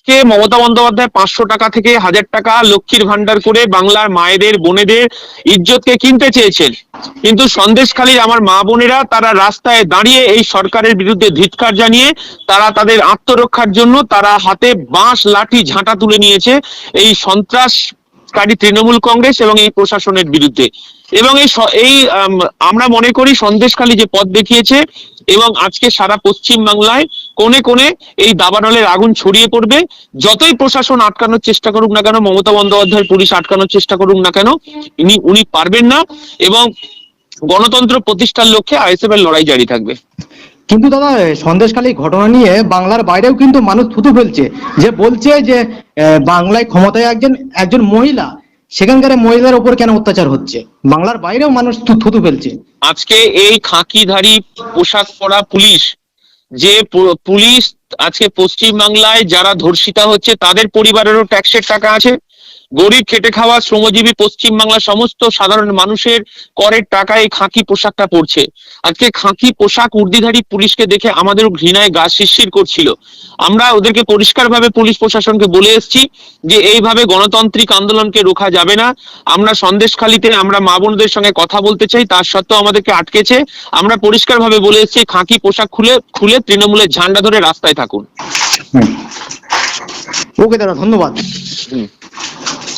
আজকে মমতা বন্দ্যোপাধ্যায় 500 টাকা থেকে 1000 টাকা লক্ষ্মীর ভান্ডার করে বাংলার মায়েদের বোনেদের ইজ্জতকে কিনতে চেয়েছেন, কিন্তু সন্দেশখালীর আমার মা বোনেরা তারা রাস্তায় দাঁড়িয়ে এই সরকারের বিরুদ্ধে ধিক্কার জানিয়ে তারা তাদের আত্মরক্ষার জন্য তারা হাতে বাঁশ লাঠি ঝাঁটা তুলে নিয়েছে এই সন্ত্রাসকারী তৃণমূল কংগ্রেস এবং এই প্রশাসনের বিরুদ্ধে। এবং এই আমরা মনে করি সন্দেশখালী যে পথ দেখিয়েছে এবং আজকে সারা পশ্চিম বাংলায় কোণে কোণে এই দাবানলের আগুন ছড়িয়ে পড়বে। যতই প্রশাসন আটকানোর চেষ্টা করুক না কেন, মমতা বন্দ্যোপাধ্যায়ের পুলিশ আটকানোর চেষ্টা করুক না কেন, উনি পারবেন না এবং গণতন্ত্র প্রতিষ্ঠার লক্ষ্যে আইএসএফ এর লড়াই জারি থাকবে। কিন্তু দাদা, সন্দেশখালী ঘটনা নিয়ে বাংলার বাইরেও কিন্তু মানুষ থুতু ফেলছে, যে বলছে যে বাংলায় ক্ষমতায় একজন মহিলা, সেখানকার মহিলার উপর কেন অত্যাচার হচ্ছে, বাংলার বাইরেও মানুষ থুতু ফেলছে। আজকে এই খাকিধারী পোশাক পরা পুলিশ, যে পুলিশ আজকে পশ্চিম বাংলায় যারা ধর্ষিতা হচ্ছে তাদের পরিবারেরও ট্যাক্সের টাকা আছে, গরিব খেটে খাওয়া শ্রমজীবী পশ্চিম বাংলার সমস্ত সাধারণ মানুষের করের টাকা এই খাকি পোশাকটা পড়ছে। আজকে খাকি পোশাক উর্দিধারী পুলিশকে দেখে আমাদের ঘৃণায় গা শিরশির করছিল। আমরা ওদেরকে পরিষ্কারভাবে পুলিশ প্রশাসনকে বলে এসেছি যে এইভাবে গণতান্ত্রিক আন্দোলনকে রোখা যাবে না। আমরা সন্দেশখালীতে আমরা মা বোনদের সঙ্গে কথা বলতে চাই, তার সত্ত্বেও আমাদেরকে আটকেছে। আমরা পরিষ্কারভাবে বলে এসেছি খাকি পোশাক খুলে তৃণমূলের ঝান্ডা ধরে রাস্তায় থাকুন। ওকে দাদা, ধন্যবাদ।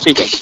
ঠিক আছে।